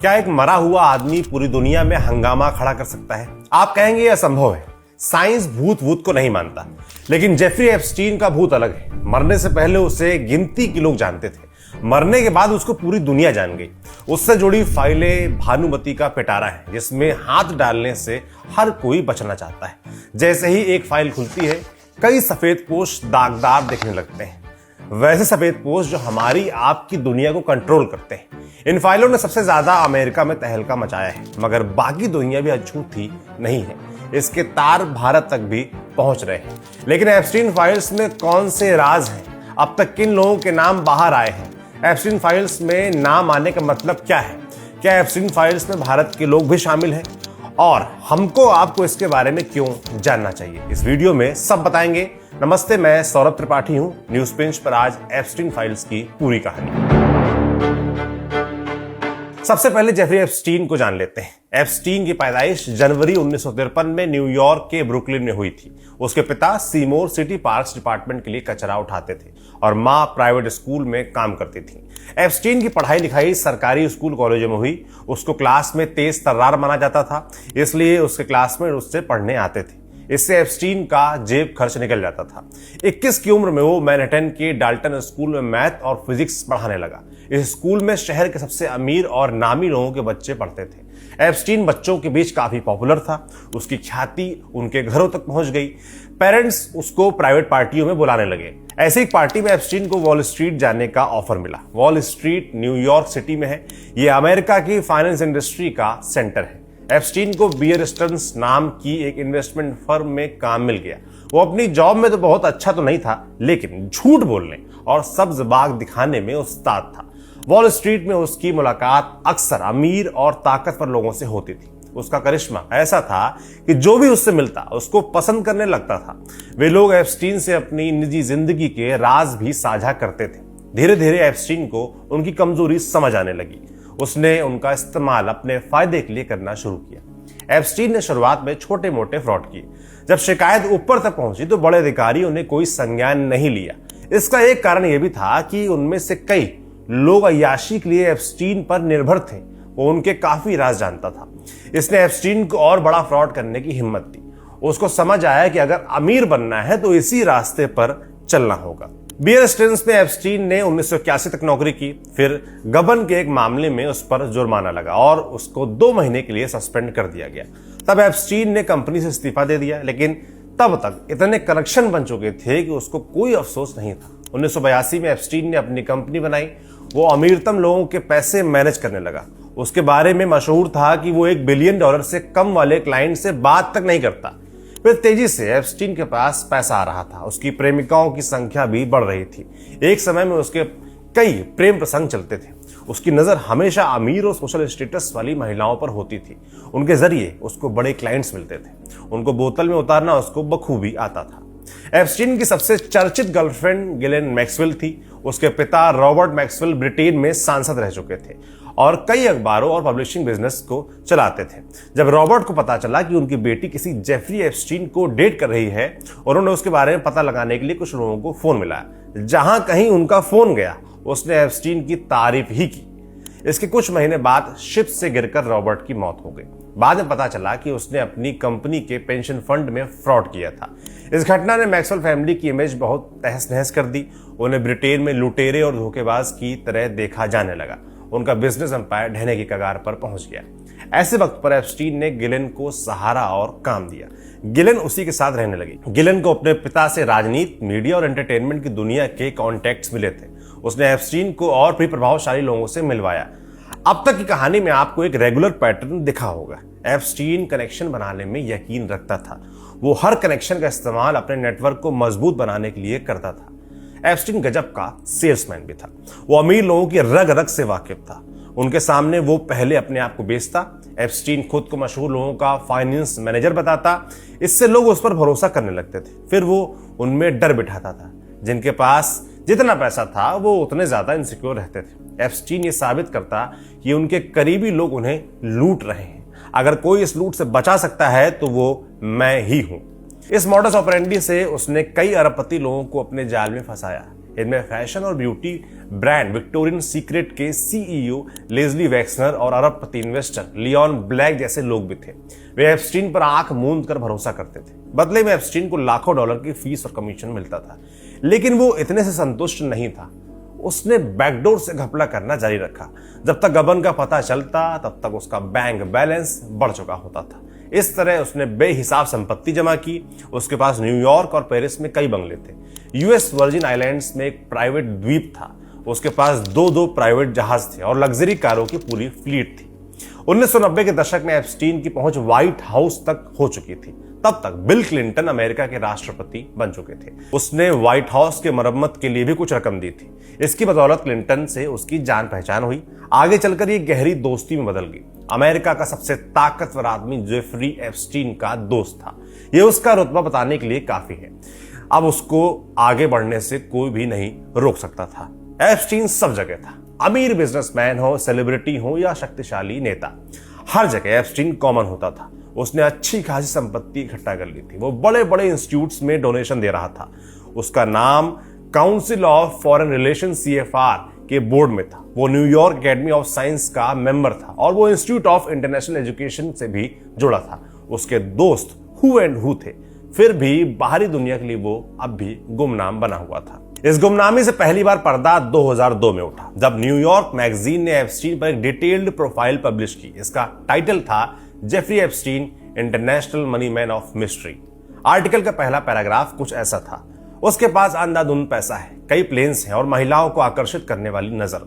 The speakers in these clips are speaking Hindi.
क्या एक मरा हुआ आदमी पूरी दुनिया में हंगामा खड़ा कर सकता है? आप कहेंगे यह असंभव है। साइंस भूत को नहीं मानता, लेकिन जेफरी एप्स्टीन का भूत अलग है। मरने से पहले उसे गिनती के लोग जानते थे, मरने के बाद उसको पूरी दुनिया जान गई। उससे जुड़ी फाइलें भानुमति का पिटारा है, जिसमें हाथ डालने से हर कोई बचना चाहता है। जैसे ही एक फाइल खुलती है, कई सफेद पोश दागदार दिखने लगते हैं, वैसे सफेद पोश जो हमारी आपकी दुनिया को कंट्रोल करते हैं। इन फाइलों ने सबसे ज्यादा अमेरिका में तहलका मचाया है, मगर बाकी दुनिया भी अछूती नहीं है। इसके तार भारत तक भी पहुंच रहे हैं। लेकिन एप्स्टीन फाइल्स में कौन से राज हैं? अब तक किन लोगों के नाम बाहर आए हैं? एप्स्टीन फाइल्स में नाम आने का मतलब क्या है? क्या एप्स्टीन फाइल्स में भारत के लोग भी शामिल हैं? और हमको आपको इसके बारे में क्यों जानना चाहिए, इस वीडियो में सब बताएंगे। नमस्ते, मैं सौरभ त्रिपाठी हूं। न्यूज पिंच पर आज एप्स्टीन फाइल्स की पूरी कहानी। सबसे पहले जेफरी एप्स्टीन को जान लेते हैं। एप्स्टीन की पैदाइश जनवरी 1953 में न्यूयॉर्क के ब्रुकलिन में हुई थी। उसके पिता सीमोर सिटी पार्क्स डिपार्टमेंट के लिए कचरा उठाते थे और मां प्राइवेट स्कूल में काम करती थी। एप्स्टीन की पढ़ाई लिखाई सरकारी स्कूल कॉलेजों में हुई। उसको क्लास में तेज तर्रार माना जाता था, इसलिए उसके क्लासमेट उससे पढ़ने आते थे। इससे एप्स्टीन का जेब खर्च निकल जाता था। 21 की उम्र में वो मैनहट्टन के डाल्टन स्कूल में मैथ और फिजिक्स पढ़ाने लगा। इस स्कूल में शहर के सबसे अमीर और नामी लोगों के बच्चे पढ़ते थे। एप्स्टीन बच्चों के बीच काफी पॉपुलर था। उसकी ख्याति उनके घरों तक पहुंच गई। पेरेंट्स उसको प्राइवेट पार्टियों में बुलाने लगे। ऐसी एक पार्टी में एप्स्टीन को वॉल स्ट्रीट जाने का ऑफर मिला। वॉल स्ट्रीट न्यूयॉर्क सिटी में है। यह अमेरिका की फाइनेंस इंडस्ट्री का सेंटर है। एप्स्टीन को बियर स्टर्न्स नाम की एक इन्वेस्टमेंट फर्म में काम मिल गया। वो अपनी जॉब में तो बहुत अच्छा तो नहीं था, लेकिन झूठ बोलने और सब्ज बाग दिखाने में उस्ताद था। वॉल स्ट्रीट में उसकी मुलाकात अक्सर अमीर और ताकतवर लोगों से होती थी। उसका करिश्मा ऐसा था कि जो भी उससे मिलता उसको पसंद करने लगता था। वे लोग एप्स्टीन से अपनी निजी जिंदगी के राज भी साझा करते थे। धीरे धीरे एप्स्टीन को उनकी कमजोरी समझ आने लगी। उसने उनका इस्तेमाल अपने फायदे के लिए करना शुरू किया। एप्स्टीन ने शुरुआत में छोटे मोटे फ्रॉड किए। जब शिकायत ऊपर तक पहुंची तो बड़े अधिकारियों ने कोई संज्ञान नहीं लिया। इसका एक कारण यह भी था कि उनमें से कई लोग अय्याशी के लिए एप्स्टीन पर निर्भर थे। वो उनके काफी राज जानता था। इसने एप्स्टीन को और बड़ा फ्रॉड करने की हिम्मत दी। उसको समझ आया कि अगर अमीर बनना है तो इसी रास्ते पर चलना होगा। बियर स्टर्न्स में एप्स्टीन ने 1981 तक नौकरी की। फिर गबन के एक मामले में उस पर जुर्माना लगा और उसको 2 महीने के लिए सस्पेंड कर दिया गया। तब एप्स्टीन ने कंपनी से इस्तीफा दे दिया, लेकिन तब तक इतने कनेक्शन बन चुके थे कि उसको कोई अफसोस नहीं था। 1982 में एप्स्टीन ने अपनी कंपनी बनाई। वो अमीरतम लोगों के पैसे मैनेज करने लगा। उसके बारे में मशहूर था कि वो $1 बिलियन से कम वाले क्लाइंट से बात तक नहीं करता। फिर तेजी से एप्स्टीन के पास पैसा आ रहा था। उसकी प्रेमिकाओं की संख्या भी बढ़ रही थी। एक समय में उसके कई प्रेम प्रसंग चलते थे। उसकी नजर हमेशा अमीर और सोशल स्टेटस वाली महिलाओं पर होती थी। उनके जरिए उसको बड़े क्लाइंट्स मिलते थे। उनको बोतल में उतारना उसको बखूबी आता था। एप्स्टीन की सबसे चर्चित गर्लफ्रेंड गिलेन मैक्सवेल थी। उसके पिता रॉबर्ट मैक्सवेल ब्रिटेन में सांसद रह चुके थे और कई अखबारों और पब्लिशिंग बिजनेस को चलाते थे। जब रॉबर्ट को पता चला कि उनकी बेटी किसी जेफरी एप्स्टीन को डेट कर रही है, उन्होंने उसके बारे में पता लगाने के लिए कुछ लोगों को फोन मिलाया। जहां कहीं उनका फोन गया, उसने एप्स्टीन की तारीफ ही की। इसके कुछ महीने बाद शिप से गिरकर रॉबर्ट की मौत हो गई। बाद में पता चला कि उसने अपनी कंपनी के पेंशन फंड में फ्रॉड किया था। इस घटना ने मैक्सवेल फैमिली की इमेज बहुत तहस नहस कर दी। उन्हें ब्रिटेन में लुटेरे और धोखेबाज की तरह देखा जाने लगा। उनका बिजनेस एम्पायर ढहने की कगार पर पहुंच गया। ऐसे वक्त पर एप्स्टीन ने गिलेन को सहारा और काम दिया। गिलेन उसी के साथ रहने लगी। गिलेन को अपने पिता से राजनीति, मीडिया और एंटरटेनमेंट की दुनिया के कॉन्टैक्ट्स मिले थे। उसने एप्स्टीन को और भी प्रभावशाली लोगों से मिलवाया। अब तक की कहानी में आपको एक रेगुलर पैटर्न दिखा होगा। एप्स्टीन कनेक्शन बनाने में यकीन रखता था। वो हर कनेक्शन का इस्तेमाल अपने नेटवर्क को मजबूत बनाने के लिए करता था। एप्स्टीन गजब का सेल्समैन भी था। वो अमीर लोगों की रग रग से वाकिफ था। उनके सामने वो पहले अपने आप को बेचता। एप्स्टीन खुद को मशहूर लोगों का फाइनेंस मैनेजर बताता। इससे लोग उस पर भरोसा करने लगते थे। फिर वो उनमें डर बिठाता था। जिनके पास जितना पैसा था वो उतने ज्यादा इनसिक्योर रहते थे। एप्स्टीन ये साबित करता कि उनके करीबी लोग उन्हें लूट रहे हैं। अगर कोई इस लूट से बचा सकता है तो वो मैं ही हूं। इस मॉडस ऑपरेंडी से उसने कई अरबपति लोगों को अपने जाल में फंसाया। इनमें फैशन और ब्यूटी ब्रांड विक्टोरियन सीक्रेट के सीईओ लेस्ली वैक्सनर और अरबपति इन्वेस्टर लियोन ब्लैक जैसे लोग भी थे। वे एप्स्टीन पर आंख मूंद कर भरोसा करते थे। बदले में एप्स्टीन को लाखों डॉलर की फीस और कमीशन मिलता था, लेकिन वो इतने से संतुष्ट नहीं था। उसने बैकडोर से घपला करना जारी रखा। जब तक गबन का पता चलता तब तक उसका बैंक बैलेंस बढ़ चुका होता था। इस तरह उसने बेहिसाब संपत्ति जमा की। उसके पास न्यूयॉर्क और पेरिस में कई बंगले थे। यूएस वर्जिन आइलैंड्स में एक प्राइवेट द्वीप था। उसके पास दो प्राइवेट जहाज थे और लग्जरी कारों की पूरी फ्लीट थी। 1990 के दशक में एप्स्टीन की पहुंच व्हाइट हाउस तक हो चुकी थी। तब तक बिल क्लिंटन अमेरिका के राष्ट्रपति बन चुके थे। उसने व्हाइट हाउस के मरम्मत के लिए भी कुछ रकम दी थी। इसकी बदौलत क्लिंटन से उसकी जान पहचान हुई। आगे चलकर ये गहरी दोस्ती में बदल गई। अमेरिका का सबसे ताकतवर आदमी जेफरी एप्स्टीन का दोस्त था। यह उसका रुतबा बताने के लिए काफी है। अब उसको आगे बढ़ने से कोई भी नहीं रोक सकता था। एप्स्टीन सब जगह था। अमीर बिजनेसमैन हो, सेलिब्रिटी हो या शक्तिशाली नेता, हर जगह एप्स्टीन कॉमन होता था। उसने अच्छी खासी संपत्ति इकट्ठा कर ली थी। वो बड़े बड़े इंस्टीट्यूट्स में डोनेशन दे रहा था। उसका नाम council of foreign relation CFR के बोर्ड में था। वो न्यूयॉर्क एकेडमी ऑफ साइंस का मेंबर था और वो इंस्टीट्यूट ऑफ इंटरनेशनल एजुकेशन से भी जुड़ा था। उसके दोस्त हु एंड हु थे, फिर भी बाहरी दुनिया के लिए वो अब भी गुमनाम बना हुआ था। इस गुमनामी से पहली बार पर्दा 2002 में उठा, जब न्यूयॉर्क मैगजीन ने एप्स्टीन पर एक डिटेल्ड प्रोफाइल पब्लिश की। इसका टाइटल था Jeffrey Epstein, international money man of mystery. Article का पहला पैराग्राफ कुछ ऐसा था: उसके पास अंधाधुंध पैसा है, कई प्लेन्स हैं और महिलाओं को आकर्षित करने वाली नजर।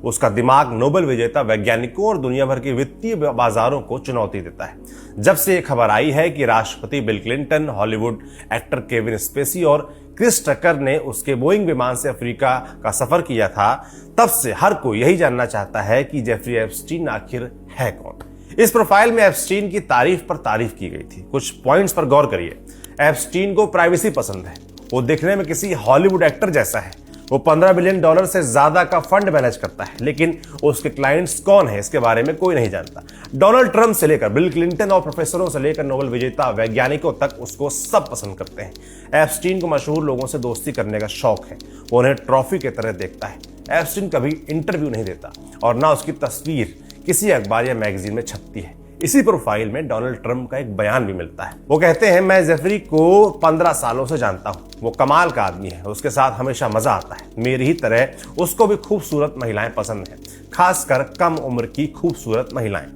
उसका दिमाग नोबेल विजेता वैज्ञानिकों और दुनिया भर के वित्तीय बाजारों को चुनौती देता है। जब से ये खबर आई है कि राष्ट्रपति Bill Clinton, Hollywood actor Kevin Spacey और क्रिस टकर ने उसके बोइंग विमान से अफ्रीका का सफर किया था, तब से हर कोई यही जानना चाहता है कि जेफरी एप्स्टीन आखिर है कौन। इस प्रोफाइल में एप्स्टीन की तारीफ पर तारीफ की गई थी। कुछ पॉइंट्स पर गौर करिए। एप्स्टीन को प्राइवेसी पसंद है। वो दिखने में किसी हॉलीवुड एक्टर जैसा है। वो $15 बिलियन से ज्यादा का फंड मैनेज करता है, लेकिन उसके क्लाइंट्स कौन है इसके बारे में कोई नहीं जानता। डोनाल्ड ट्रंप से लेकर बिल क्लिंटन और प्रोफेसरों से लेकर नोबेल विजेता वैज्ञानिकों तक उसको सब पसंद करते हैं। एप्स्टीन को मशहूर लोगों से दोस्ती करने का शौक है। वो उन्हें ट्रॉफी की तरह देखता है। एप्स्टीन कभी इंटरव्यू नहीं देता और ना उसकी तस्वीर किसी अखबार या मैगजीन में छपती है। इसी प्रोफाइल में डोनाल्ड ट्रंप का एक बयान भी मिलता है। वो कहते हैं, मैं जेफरी को 15 सालों से जानता हूँ। वो कमाल का आदमी है। उसके साथ हमेशा मजा आता है। मेरी ही तरह उसको भी खूबसूरत महिलाएं पसंद हैं, खासकर कम उम्र की खूबसूरत महिलाएं।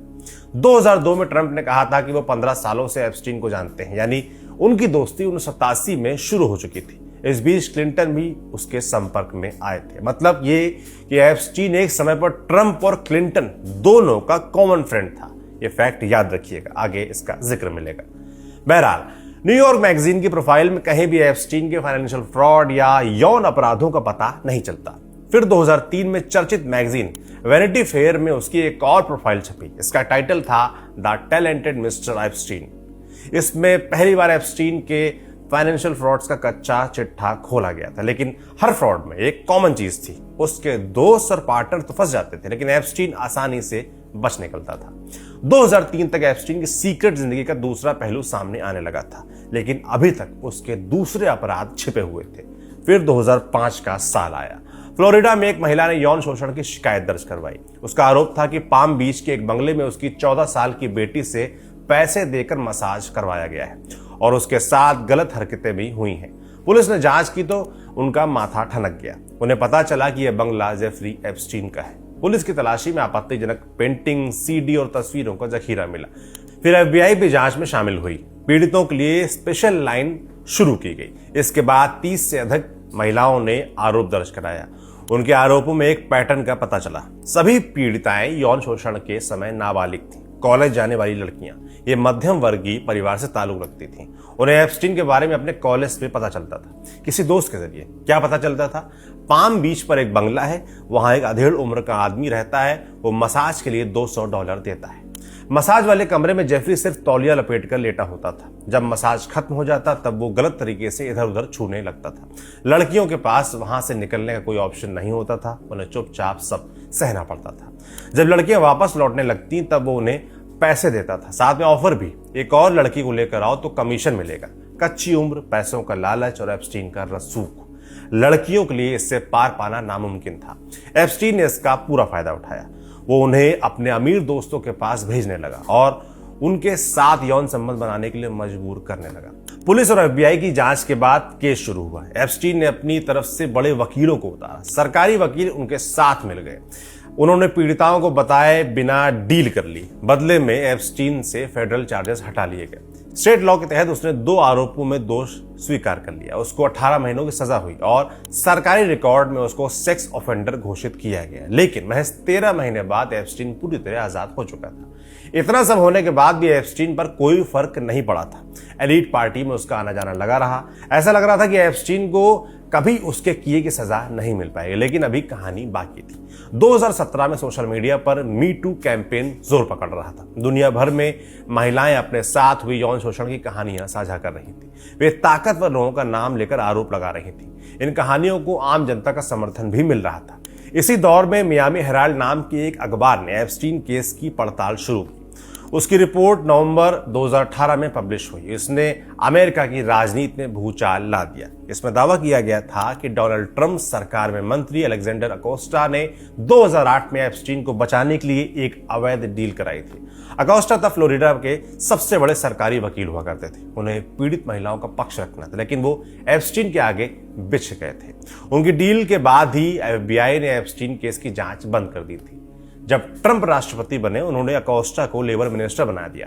2002 में ट्रंप ने कहा था कि वो 15 सालों से एप्स्टीन को जानते हैं, यानी उनकी दोस्ती 1987 में शुरू हो चुकी थी। इस बीच क्लिंटन भी उसके संपर्क में आए थे। मतलब ये कि एप्स्टीन एक समय पर ट्रंप और क्लिंटन दोनों का कॉमन फ्रेंड था। ये फैक्ट याद रखिएगा, आगे इसका जिक्र मिलेगा। बहरहाल, न्यूयॉर्क मैगजीन की प्रोफाइल में कहीं भी एप्स्टीन के फाइनेंशियल फ्रॉड या यौन अपराधों का पता नहीं चलता। फिर 2003 में चर्चित मैगजीन वैनिटी फेयर में उसकी एक और प्रोफाइल छपी। इसका टाइटल था द टैलेंटेड मिस्टर एप्स्टीन। इसमें पहली बार एप्स्टीन के फाइनेंशियल फ्रॉड्स का कच्चा चिट्ठा खोला गया था, लेकिन हर फ्रॉड में एक कॉमन चीज थी। उसके दोस्त और पार्टनर तो फंस जाते थे, लेकिन एप्स्टीन आसानी से बच निकलता था। 2003 तक एप्स्टीन की सीक्रेट जिंदगी का दूसरा पहलू सामने आने लगा था, लेकिन अभी तक उसके दूसरे अपराध छिपे हुए थे। फिर 2005 का साल आया। फ्लोरिडा में एक महिला ने यौन शोषण की शिकायत दर्ज करवाई। उसका आरोप था कि पाम बीच के एक बंगले में उसकी 14 साल की बेटी से पैसे देकर मसाज करवाया गया है और उसके साथ गलत हरकतें भी हुई हैं। पुलिस ने जांच की तो उनका माथा ठनक गया। उन्हें पता चला कि यह बंगला जेफरी एप्स्टीन का है। पुलिस की तलाशी में आपत्तिजनक पेंटिंग, CD और तस्वीरों का जखीरा मिला। फिर FBI भी जांच में शामिल हुई। पीड़ितों के लिए स्पेशल लाइन शुरू की गई। इसके बाद 30 से अधिक महिलाओं ने आरोप दर्ज कराया। उनके आरोपों में एक पैटर्न का पता चला। सभी पीड़िताएं यौन शोषण के समय नाबालिग थीं, कॉलेज जाने वाली लड़कियां। ये मध्यम वर्गीय परिवार से ताल्लुक रखती थीं। उन्हें एप्स्टीन के बारे में अपने कॉलेज में पता चलता था, किसी दोस्त के जरिए। क्या पता चलता था? पाम बीच पर एक बंगला है, वहां एक अधेड़ उम्र का आदमी रहता है, वो मसाज के लिए $200 देता है। मसाज वाले कमरे में जेफरी सिर्फ तौलिया लपेट कर लेटा होता था। जब मसाज खत्म हो जाता तब वो गलत तरीके से इधर उधर छूने लगता था। लड़कियों के पास वहां से निकलने का कोई ऑप्शन नहीं होता था। उन्हें चुपचाप सब सहना पड़ता था। जब लड़कियां वापस लौटने लगती तब वो उन्हें पैसे देता था, साथ में ऑफर भी, एक और लड़की को लेकर आओ तो कमीशन मिलेगा। कच्ची उम्र, पैसों का लालच और एप्स्टीन का रसूख। लड़कियों के लिए इससे पार पाना नामुमकिन था। एप्स्टीन ने इसका पूरा फायदा उठाया। वो उन्हें अपने अमीर दोस्तों के पास भेजने लगा और उनके साथ यौन संबंध बनाने के लिए मजबूर करने लगा। पुलिस और एफबीआई की जांच के बाद केस शुरू हुआ। एप्स्टीन ने अपनी तरफ से बड़े वकीलों को उतारा। सरकारी वकील उनके साथ मिल गए। उन्होंने पीड़िताओं को बताए बिना डील कर ली। बदले में एप्स्टीन से फेडरल चार्जेस हटा लिए गए। स्टेट लॉ के तहत उसने 2 आरोपों में दोष स्वीकार कर लिया। उसको 18 महीनों की सजा हुई और सरकारी रिकॉर्ड में उसको सेक्स ऑफेंडर घोषित किया गया। लेकिन महज 13 महीने बाद एप्स्टीन पूरी तरह आजाद हो चुका था। इतना सब होने के बाद भी एप्स्टीन पर कोई फर्क नहीं पड़ा था। एलीट पार्टी में उसका आना जाना लगा रहा। ऐसा लग रहा था कि एप्स्टीन को कभी उसके किए की सजा नहीं मिल पाएगी। लेकिन अभी कहानी बाकी थी। 2017 में सोशल मीडिया पर मी टू कैंपेन जोर पकड़ रहा था। दुनिया भर में महिलाएं अपने साथ हुई यौन शोषण की कहानियां साझा कर रही थी। वे ताकतवर लोगों का नाम लेकर आरोप लगा रही थी। इन कहानियों को आम जनता का समर्थन भी मिल रहा था। इसी दौर में मियामी हेराल्ड नाम के एक अखबार ने एप्स्टीन केस की पड़ताल शुरू की। उसकी रिपोर्ट नवंबर 2018 में पब्लिश हुई। इसने अमेरिका की राजनीति में भूचाल ला दिया। इसमें दावा किया गया था कि डोनाल्ड ट्रंप सरकार में मंत्री अलेक्जेंडर अकोस्टा ने 2008 में एप्स्टीन को बचाने के लिए एक अवैध डील कराई थी। अकोस्टा तब फ्लोरिडा के सबसे बड़े सरकारी वकील हुआ करते थे। उन्हें पीड़ित महिलाओं का पक्ष रखना था, लेकिन वो एप्स्टीन के आगे बिछ गए थे। उनकी डील के बाद ही एफबीआई ने एप्स्टीन केस की जांच बंद कर दी थी। जब ट्रंप राष्ट्रपति बने, उन्होंने अकोस्टा को लेबर मिनिस्टर बना दिया।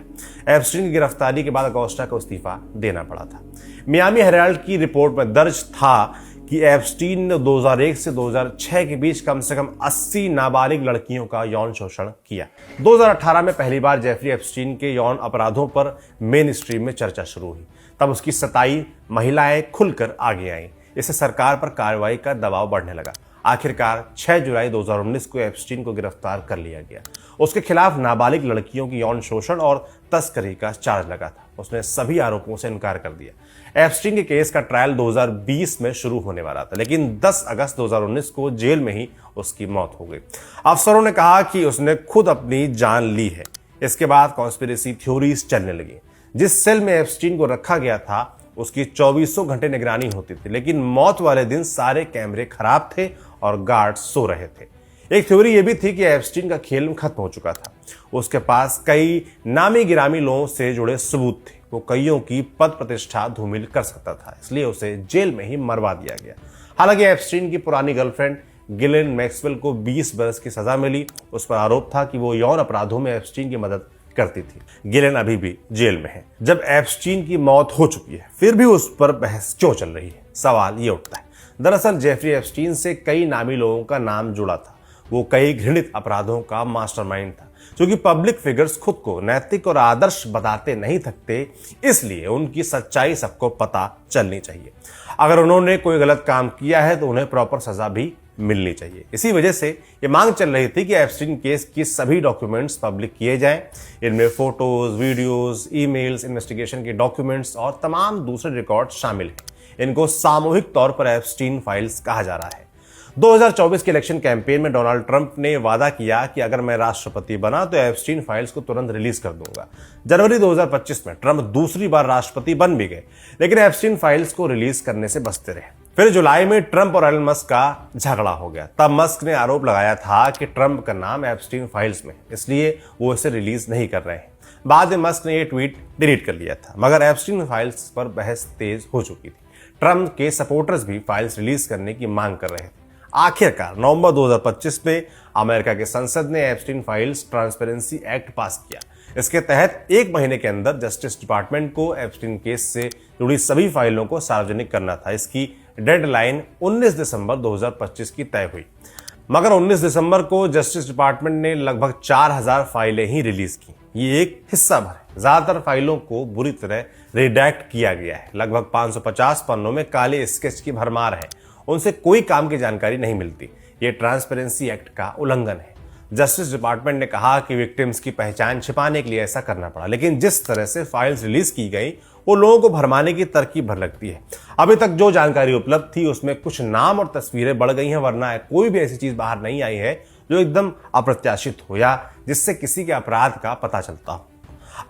एप्स्टीन की गिरफ्तारी के बाद अकोस्टा को इस्तीफा देना पड़ा था। मियामी हेराल्ड की रिपोर्ट में दर्ज था कि एप्स्टीन ने 2001 से 2006 के बीच कम से कम 80 नाबालिग लड़कियों का यौन शोषण किया। 2018 में पहली बार जेफरी एप्स्टीन के यौन अपराधों पर मेन स्ट्रीम में चर्चा शुरू हुई। तब उसकी 27 महिलाएं खुलकर आगे आईं। इससे सरकार पर कार्रवाई का दबाव बढ़ने लगा। आखिरकार 6 जुलाई 2019 को एप्स्टीन को गिरफ्तार कर लिया गया। उसके खिलाफ नाबालिग लड़कियों की यौन शोषण और तस्करी का चार्ज लगा था। उसने सभी आरोपों से इनकार कर दिया। एप्स्टीन के केस का ट्रायल 2020 में शुरू होने वाला था, लेकिन 10 अगस्त 2019 को जेल में ही उसकी मौत हो गई। अफसरों ने कहा कि उसने खुद अपनी जान ली है। इसके बाद कॉन्स्पिरेसी थ्योरीज चलने लगी। जिस सेल में एप्स्टीन को रखा गया था उसकी 24 घंटे निगरानी होती थी, लेकिन मौत वाले दिन सारे कैमरे खराब थे और गार्ड सो रहे थे। एक थ्योरी यह भी थी कि एप्स्टीन का खेल खत्म हो चुका था। उसके पास कई नामी गिरामी लोगों से जुड़े सबूत थे। वो कईयों की पद प्रतिष्ठा धूमिल कर सकता था, इसलिए उसे जेल में ही मरवा दिया गया। हालांकि एप्स्टीन की पुरानी गर्लफ्रेंड गिलेन मैक्सवेल को 20 बरस की सजा मिली। उस पर आरोप था कि वो यौन अपराधों में एप्स्टीन की मदद करती थी। गिलेन अभी भी जेल में है। जब एप्स्टीन की मौत हो चुकी है, फिर भी उस पर बहस क्यों चल रही है? सवाल ये उठता है। दरअसल जेफरी एप्स्टीन से कई नामी लोगों का नाम जुड़ा था। वो कई घृणित अपराधों का मास्टरमाइंड था। क्योंकि पब्लिक फिगर्स खुद को नैतिक और आदर्श बताते नहीं थकते, इसलिए उनकी सच्चाई सबको पता चलनी चाहिए। अगर उन्होंने कोई गलत काम किया है तो उन्हें प्रॉपर सजा भी मिलनी चाहिए। इसी वजह से ये मांग चल रही थी कि एप्स्टीन केस की सभी डॉक्यूमेंट्स पब्लिक किए जाएं। इनमें फोटोज, वीडियोस, ईमेल्स, इन्वेस्टिगेशन के डॉक्यूमेंट्स और तमाम दूसरे रिकॉर्ड शामिल हैं। इनको सामूहिक तौर पर एप्स्टीन फाइल्स कहा जा रहा है। 2024 के इलेक्शन कैंपेन में डोनाल्ड ट्रंप ने वादा किया कि अगर मैं राष्ट्रपति बना तो एप्स्टीन फाइल्स को तुरंत रिलीज कर दूंगा। जनवरी 2025 में ट्रंप दूसरी बार राष्ट्रपति बन भी गए, लेकिन एप्स्टीन फाइल्स को रिलीज करने से बचते रहे। फिर जुलाई में ट्रंप और एलन मस्क का झगड़ा हो गया। तब मस्क ने आरोप लगाया था कि ट्रंप का नाम एप्स्टीन फाइल्स में, इसलिए वो इसे रिलीज नहीं कर रहे हैं। बाद में मस्क ने यह ट्वीट डिलीट कर लिया था, मगर एप्स्टीन फाइल्स पर बहस तेज हो चुकी थी। ट्रंप के सपोर्टर्स भी फाइल्स रिलीज करने की मांग कर रहे थे। आखिरकार नवंबर 2025 में अमेरिका के संसद ने एप्स्टीन फाइल्स ट्रांसपेरेंसी एक्ट पास किया। इसके तहत 1 महीने के अंदर जस्टिस डिपार्टमेंट को एप्स्टीन केस से जुड़ी सभी फाइलों को सार्वजनिक करना था। इसकी डेडलाइन 19 दिसंबर 2025 की तय हुई, मगर 19 दिसंबर को जस्टिस डिपार्टमेंट ने लगभग 4000 फाइलें ही रिलीज की। ये एक हिस्सा भर है। ज्यादातर फाइलों को बुरी तरह रिडैक्ट किया गया है। लगभग 550 पन्नों में काले स्केच की भरमार है। उनसे कोई काम की जानकारी नहीं मिलती। ये ट्रांसपेरेंसी एक्ट का उल्लंघन है। जस्टिस डिपार्टमेंट ने कहा कि विक्टिम्स की पहचान छिपाने के लिए ऐसा करना पड़ा, लेकिन जिस तरह से फाइल्स रिलीज की गई वो लोगों को भरमाने की तरकीब भर लगती है। अभी तक जो जानकारी उपलब्ध थी उसमें कुछ नाम और तस्वीरें बढ़ गई हैं, वरना कोई भी ऐसी चीज बाहर नहीं आई है जो एकदम अप्रत्याशित हो या जिससे किसी के अपराध का पता चलता हो।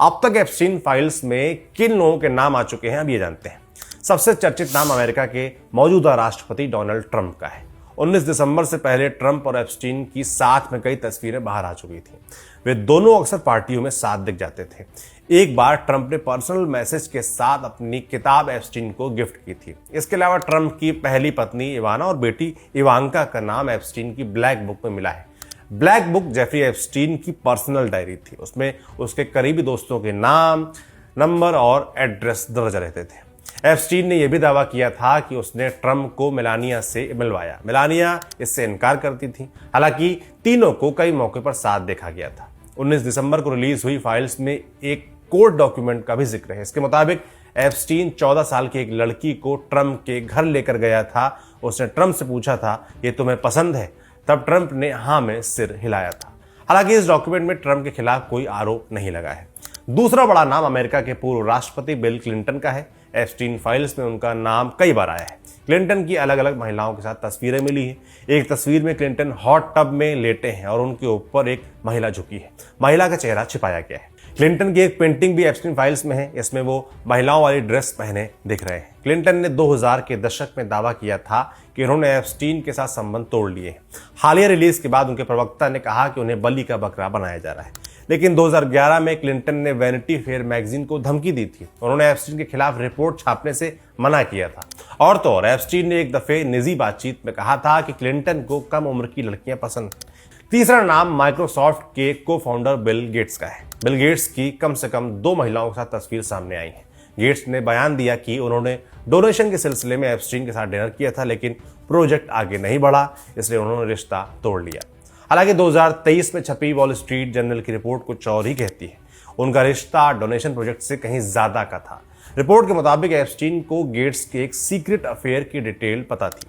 अब तक एप्स्टीन फाइल्स में किन लोगों के नाम आ चुके हैं अब ये जानते हैं। सबसे चर्चित नाम अमेरिका के मौजूदा राष्ट्रपति डोनाल्ड ट्रंप का है। 19 दिसंबर से पहले ट्रंप और एप्स्टीन की साथ में कई तस्वीरें बाहर आ चुकी थी। वे दोनों अक्सर पार्टियों में साथ दिख जाते थे। एक बार ट्रंप ने पर्सनल मैसेज के साथ अपनी किताब एप्स्टीन को गिफ्ट की थी। इसके अलावा ट्रंप की पहली पत्नी इवाना और बेटी इवांका का नाम एप्स्टीन की ब्लैक बुक में मिला है। ब्लैक बुक जेफरी एप्स्टीन की पर्सनल डायरी थी। उसमें उसके करीबी दोस्तों के नाम, नंबर और एड्रेस दर्ज रहते थे। एप्स्टीन ने यह भी दावा किया था कि उसने ट्रंप को मेलानिया से मिलवाया। मेलानिया इससे इनकार करती थी। हालांकि तीनों को कई मौके पर साथ देखा गया था। 19 दिसंबर को रिलीज हुई फाइल्स में एक कोर्ट डॉक्यूमेंट का भी जिक्र है। इसके मुताबिक एप्स्टीन 14 साल की एक लड़की को ट्रंप के घर लेकर गया था। उसने ट्रंप से पूछा था, ये तुम्हें पसंद है? तब ट्रंप ने हाँ में सिर हिलाया था। हालांकि इस डॉक्यूमेंट में ट्रंप के खिलाफ कोई आरोप नहीं लगा है। दूसरा बड़ा नाम अमेरिका के पूर्व राष्ट्रपति बिल क्लिंटन का है। एप्स्टीन फाइल्स में उनका नाम कई बार आया है। क्लिंटन की अलग अलग महिलाओं के साथ तस्वीरें मिली हैं। एक तस्वीर में क्लिंटन हॉट टब में लेटे हैं और उनके ऊपर एक महिला झुकी है। महिला का चेहरा छिपाया गया है। क्लिंटन की एक पेंटिंग भी एप्स्टीन फाइल्स में है। इसमें वो महिलाओं वाली ड्रेस पहने दिख रहे हैं। क्लिंटन ने 2000 के दशक में दावा किया था कि उन्होंने एप्स्टीन के साथ संबंध तोड़ लिए हैं। हालिया रिलीज के बाद उनके प्रवक्ता ने कहा कि उन्हें बलि का बकरा बनाया जा रहा है। लेकिन 2011 में क्लिंटन ने वैनिटी फेयर मैगजीन को धमकी दी थी। उन्होंने एप्स्टीन के खिलाफ रिपोर्ट छापने से मना किया था। और तो और एप्स्टीन ने एक दफे निजी बातचीत में कहा था कि क्लिंटन को कम उम्र की लड़कियां पसंद हैं। तीसरा नाम माइक्रोसॉफ्ट के को फाउंडर बिल गेट्स का है। बिल गेट्स की कम से कम 2 महिलाओं के साथ तस्वीर सामने आई है। गेट्स ने बयान दिया कि उन्होंने डोनेशन के सिलसिले में एप्स्टीन के साथ डिनर किया था, लेकिन प्रोजेक्ट आगे नहीं बढ़ा, इसलिए उन्होंने रिश्ता तोड़ लिया। हालांकि 2023 में छपी वॉल स्ट्रीट जर्नल की रिपोर्ट कुछ और ही कहती है। उनका रिश्ता डोनेशन प्रोजेक्ट से कहीं ज्यादा का था। रिपोर्ट के मुताबिक एप्स्टीन को गेट्स के एक सीक्रेट अफेयर की डिटेल पता थी।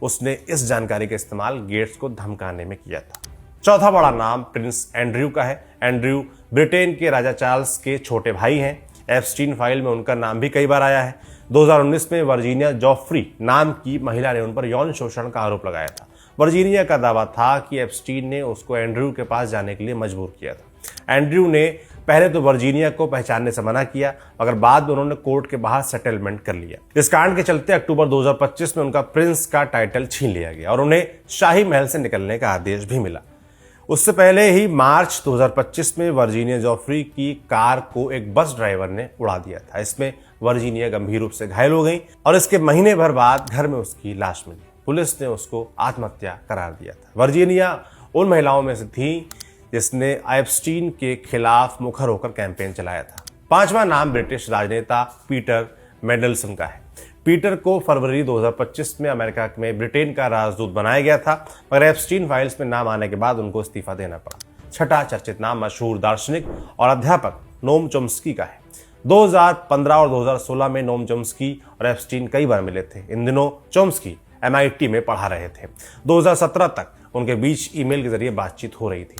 उसने इस जानकारी का इस्तेमाल गेट्स को धमकाने में किया था। चौथा बड़ा नाम प्रिंस एंड्रयू का है। एंड्रयू ब्रिटेन के राजा चार्ल्स के छोटे भाई हैं। एप्स्टीन फाइल में उनका नाम भी कई बार आया है। 2019 में वर्जीनिया जॉफ्री नाम की महिला ने उन पर यौन शोषण का आरोप लगाया था। वर्जीनिया का दावा था कि एप्स्टीन ने उसको एंड्रयू के पास जाने के लिए मजबूर किया था। एंड्रयू ने पहले तो वर्जीनिया को पहचानने से मना किया, मगर बाद में उन्होंने कोर्ट के बाहर सेटलमेंट कर लिया। इस कांड के चलते अक्टूबर 2025 में उनका प्रिंस का टाइटल छीन लिया गया और उन्हें शाही महल से निकलने का आदेश भी मिला। उससे पहले ही मार्च 2025 में वर्जीनिया जॉफ्री की कार को एक बस ड्राइवर ने उड़ा दिया था। इसमें वर्जीनिया गंभीर रूप से घायल हो गई और इसके महीने भर बाद घर में उसकी लाश मिली। पुलिस ने उसको आत्महत्या करार दिया था। वर्जीनिया उन महिलाओं में से थी जिसने एप्स्टीन के खिलाफ मुखर होकर कैंपेन चलाया था। पांचवा नाम ब्रिटिश राजनेता पीटर मेंडलसन का है। पीटर को फरवरी 2025 में अमेरिका में ब्रिटेन का राजदूत बनाया गया था, मगर एप्स्टीन फाइल्स में नाम आने के बाद उनको इस्तीफा देना पड़ा। छठा चर्चित नाम मशहूर दार्शनिक और अध्यापक नोम चॉम्स्की का है। 2015 और 2016 में नोम चॉम्स्की और एप्स्टीन कई बार मिले थे। इन दिनों चॉम्स्की MIT में पढ़ा रहे थे। 2017 तक उनके बीच ईमेल के जरिए बातचीत हो रही थी।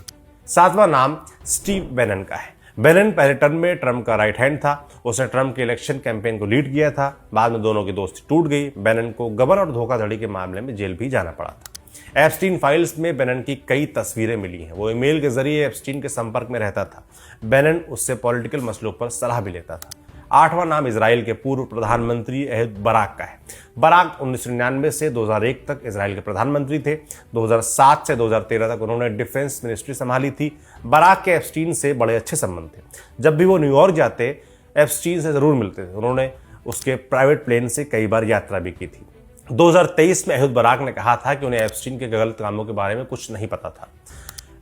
सातवां नाम स्टीव बैनन का है। बैनन पहले टर्म में ट्रंप का राइट हैंड था। उसने ट्रंप के इलेक्शन कैंपेन को लीड किया था। बाद में दोनों की दोस्ती टूट गई। बैनन को गबन और धोखाधड़ी के मामले में जेल भी जाना पड़ा था। एप्स्टीन फाइल्स में बैनन की कई तस्वीरें मिली हैं। वो ईमेल के जरिए एप्स्टीन के संपर्क में रहता था। बैनन उससे पॉलिटिकल मसलों पर सलाह भी लेता था। आठवां नाम इजराइल के पूर्व प्रधानमंत्री एहूद बराक का है। बराक 1999 से 2001 तक इजराइल के प्रधानमंत्री थे। 2007 से 2013 तक उन्होंने डिफेंस मिनिस्ट्री संभाली थी। बराक के एप्स्टीन से बड़े अच्छे संबंध थे। जब भी वो न्यूयॉर्क जाते, एप्स्टीन से जरूर मिलते थे। उन्होंने उसके प्राइवेट प्लेन से कई बार यात्रा भी की थी। 2023 में एहूद बराक ने कहा था कि उन्हें एप्स्टीन के गलत कामों के बारे में कुछ नहीं पता था।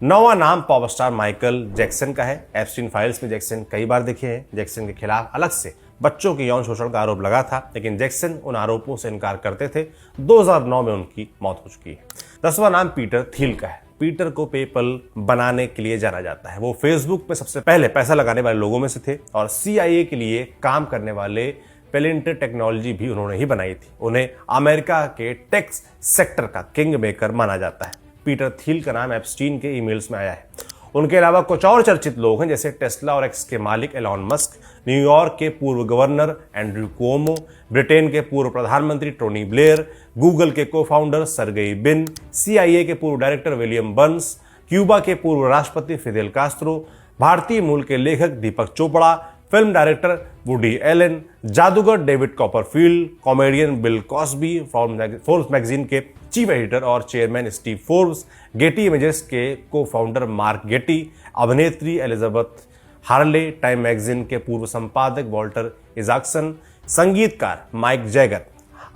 नौवां नाम पॉप स्टार माइकल जैक्सन का है। एप्स्टीन फाइल्स में जैक्सन कई बार दिखे हैं। जैक्सन के खिलाफ अलग से बच्चों के यौन शोषण का आरोप लगा था, लेकिन जैक्सन उन आरोपों से इनकार करते थे। 2009 में उनकी मौत हो चुकी है। 10वां नाम पीटर थिल का है। पीटर को पेपल बनाने के लिए जाना जाता है। वो फेसबुक पे सबसे पहले पैसा लगाने वाले लोगों में से थे और CIA के लिए काम करने वाले पेलेंटर टेक्नोलॉजी भी उन्होंने ही बनाई थी। उन्हें अमेरिका के टेक सेक्टर का किंग मेकर माना जाता है। पीटर थिल का नाम एप्स्टीन के ईमेल्स में आया है। उनके अलावा कुछ और चर्चित लोग हैं, जैसे टेस्ला और एक्स के मालिक एलॉन मस्क, न्यूयॉर्क के पूर्व गवर्नर एंड्रयू कुओमो, ब्रिटेन के पूर्व प्रधानमंत्री टोनी ब्लेयर, गूगल के को फाउंडर सर्गेई बिन, CIA के पूर्व डायरेक्टर विलियम बर्न्स, क्यूबा के पूर्व राष्ट्रपति फिदेल कास्त्रो, भारतीय मूल के लेखक Deepak Chopra, film director Woody Allen, जादूगर David Copperfield, comedian Bill Cosby, Forbes magazine के चीफ एडिटर और chairman Steve Forbes, Getty Images के को फाउंडर मार्क गेटी, अभिनेत्री एलिजाबेथ हार्ले, टाइम मैगजीन के पूर्व संपादक वॉल्टर इजाक्सन, संगीतकार माइक जैगर,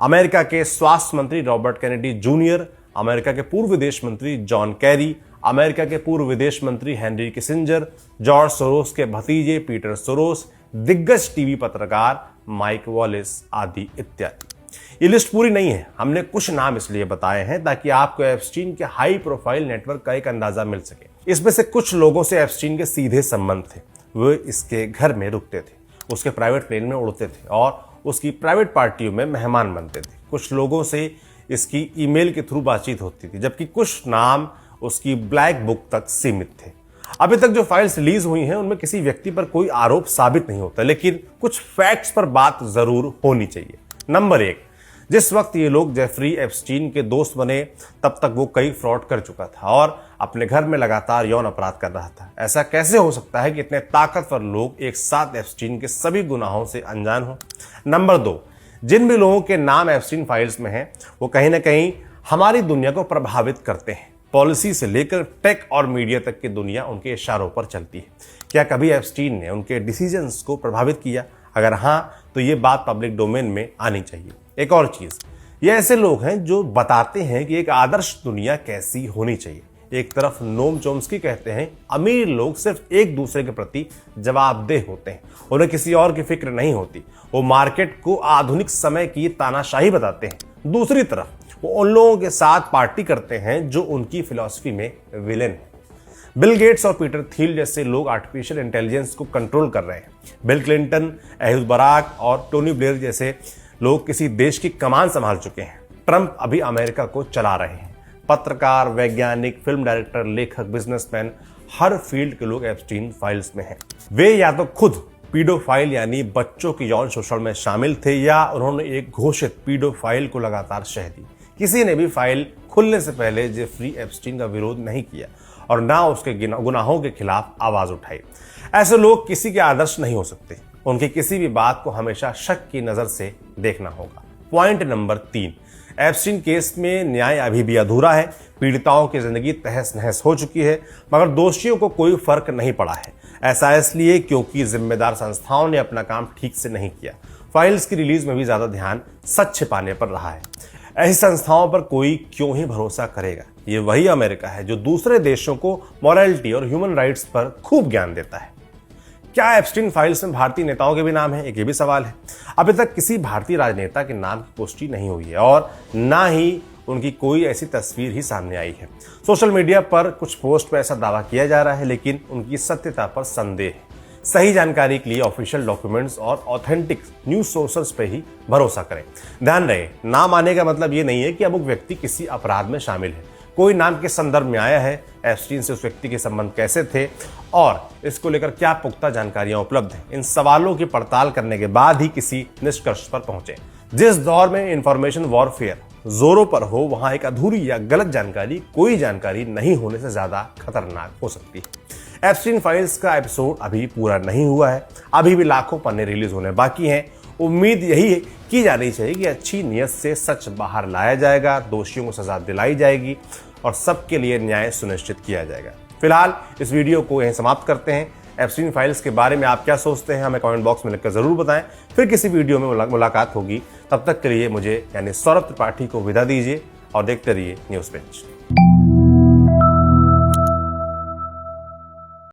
अमेरिका के स्वास्थ्य मंत्री रॉबर्ट कैनेडी जूनियर, अमेरिका के पूर्व विदेश मंत्री जॉन कैरी, अमेरिका के पूर्व विदेश मंत्री हेनरी किसिंजर, जॉर्ज सोरोस के भतीजे पीटर सोरोस, दिग्गज टीवी पत्रकार माइक वॉलिस आदि इत्यादि। ये लिस्ट पूरी नहीं है, हमने कुछ नाम इसलिए बताए हैं ताकि आपको एप्स्टीन के हाई प्रोफाइल नेटवर्क का एक अंदाजा मिल सके। इसमें से कुछ लोगों से एप्स्टीन के सीधे संबंध थे, वो इसके घर में रुकते थे, उसके प्राइवेट प्लेन में उड़ते थे और उसकी प्राइवेट पार्टियों में मेहमान बनते थे। कुछ लोगों से इसकी ईमेल के थ्रू बातचीत होती थी, जबकि कुछ नाम उसकी ब्लैक बुक तक सीमित थे। अभी तक जो फाइल्स रिलीज हुई हैं उनमें किसी व्यक्ति पर कोई आरोप साबित नहीं होता, लेकिन कुछ फैक्ट्स पर बात जरूर होनी चाहिए। नंबर 1, जिस वक्त ये लोग जेफरी एप्स्टीन के दोस्त बने तब तक वो कई फ्रॉड कर चुका था और अपने घर में लगातार यौन अपराध कर रहा था। ऐसा कैसे हो सकता है कि इतने ताकतवर लोग एक साथ एप्स्टीन के सभी गुनाहों से अनजान हो। नंबर 2, जिन भी लोगों के नाम एप्स्टीन फाइल्स में हैं वो कहीं ना कहीं हमारी दुनिया को प्रभावित करते हैं। पॉलिसी से लेकर टेक और मीडिया तक की दुनिया उनके इशारों पर चलती है। क्या कभी एप्स्टीन ने उनके डिसीजंस को प्रभावित किया? अगर हाँ, तो ये बात पब्लिक डोमेन में आनी चाहिए। एक और चीज, ये ऐसे लोग हैं जो बताते हैं कि एक आदर्श दुनिया कैसी होनी चाहिए। एक तरफ नोम चोम्स्की कहते हैं अमीर लोग सिर्फ एक दूसरे के प्रति जवाबदेह होते हैं, उन्हें किसी और की फिक्र नहीं होती, वो मार्केट को आधुनिक समय की तानाशाही बताते हैं। दूसरी तरफ वो उन लोगों के साथ पार्टी करते हैं जो उनकी फिलॉसफी में विलेन है। बिल गेट्स और पीटर थिल जैसे लोग आर्टिफिशियल इंटेलिजेंस को कंट्रोल कर रहे हैं। बिल क्लिंटन, एहुद बराक और टोनी ब्लेयर जैसे लोग किसी देश की कमान संभाल चुके हैं। ट्रंप अभी अमेरिका को चला रहे हैं। पत्रकार, वैज्ञानिक, फिल्म डायरेक्टर, लेखक, बिजनेसमैन, हर फील्ड के लोग एप्स्टीन फाइल्स में हैं। वे या तो खुद पीडोफाइल यानी बच्चों के यौन शोषण में शामिल थे या उन्होंने एक घोषित पीडोफाइल को लगातार शह दी। किसी ने भी फाइल खुलने से पहले जेफरी एप्स्टीन का विरोध नहीं किया और ना उसके गुनाहों के खिलाफ आवाज उठाई। ऐसे लोग किसी के आदर्श नहीं हो सकते। उनकी किसी भी बात को हमेशा शक की नजर से देखना होगा। पॉइंट नंबर 3, एप्स्टीन केस में न्याय अभी भी अधूरा है। पीड़िताओं की जिंदगी तहस नहस हो चुकी है, मगर दोषियों को कोई फर्क नहीं पड़ा है। ऐसा इसलिए क्योंकि जिम्मेदार संस्थाओं ने अपना काम ठीक से नहीं किया। फाइल्स की रिलीज में भी ज्यादा ध्यान सच छिपाने पर रहा है। ऐसी संस्थाओं पर कोई क्यों ही भरोसा करेगा? ये वही अमेरिका है जो दूसरे देशों को मॉरलिटी और ह्यूमन राइट्स पर खूब ज्ञान देता है। क्या एप्स्टीन फाइल्स में भारतीय नेताओं के भी नाम है? एक ये भी सवाल है। अभी तक किसी भारतीय राजनेता के नाम की पुष्टि नहीं हुई है और ना ही उनकी कोई ऐसी तस्वीर ही सामने आई है। सोशल मीडिया पर कुछ पोस्ट पर ऐसा दावा किया जा रहा है, लेकिन उनकी सत्यता पर संदेह है। सही जानकारी के लिए ऑफिशियल डॉक्यूमेंट्स और ऑथेंटिक न्यूज सोर्सेस पे ही भरोसा करें। ध्यान रहे, नाम आने का मतलब ये नहीं है कि अमुक व्यक्ति किसी अपराध में शामिल है। कोई नाम के संदर्भ में आया है, एप्स्टीन से उस व्यक्ति के संबंध कैसे थे और इसको लेकर क्या पुख्ता जानकारियां उपलब्ध हैं, इन सवालों की पड़ताल करने के बाद ही किसी निष्कर्ष पर पहुंचे। जिस दौर में इंफॉर्मेशन वॉरफेयर जोरों पर हो, वहां एक अधूरी या गलत जानकारी कोई जानकारी नहीं होने से ज्यादा खतरनाक हो सकती है। एप्स्टीन फाइल्स का एपिसोड अभी पूरा नहीं हुआ है, अभी भी लाखों पन्ने रिलीज होने बाकी हैं। उम्मीद यही की जानी चाहिए कि अच्छी नीयत से सच बाहर लाया जाएगा, दोषियों को सजा दिलाई जाएगी और सबके लिए न्याय सुनिश्चित किया जाएगा। फिलहाल इस वीडियो को यहीं समाप्त करते हैं। एप्स्टीन फाइल्स के बारे में आप क्या सोचते हैं, हमें कमेंट बॉक्स में लिखकर जरूर बताएं। फिर किसी वीडियो में मुलाकात होगी। तब तक के लिए मुझे यानी सौरभ त्रिपाठी को विदा दीजिए और देखते रहिए न्यूज़ बेंच।